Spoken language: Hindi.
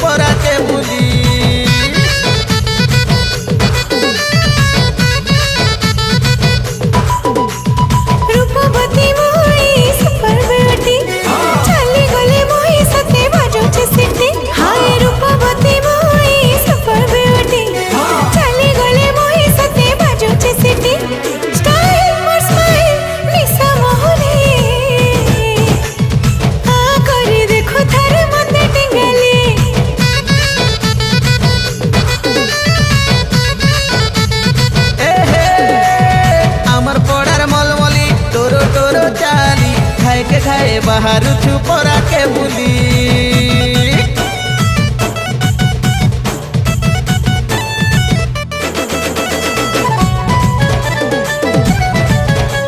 পরাকে বুলি रूपवती मोई सुपर ब्यूटी चली गले मोई सते बाजोचे सिटी हाय रूपवती मोई सुपर ब्यूटी चली गले मोई सते बाजोचे सिटी स्टाइल मोर स्माइल निशा मोहरे आ करी देखो थारे मते टिंगली আমার পড়ার মলমলি টোরো টোরো চালি খাইকে খায়ে বাহারু ছু পরাকে বুলি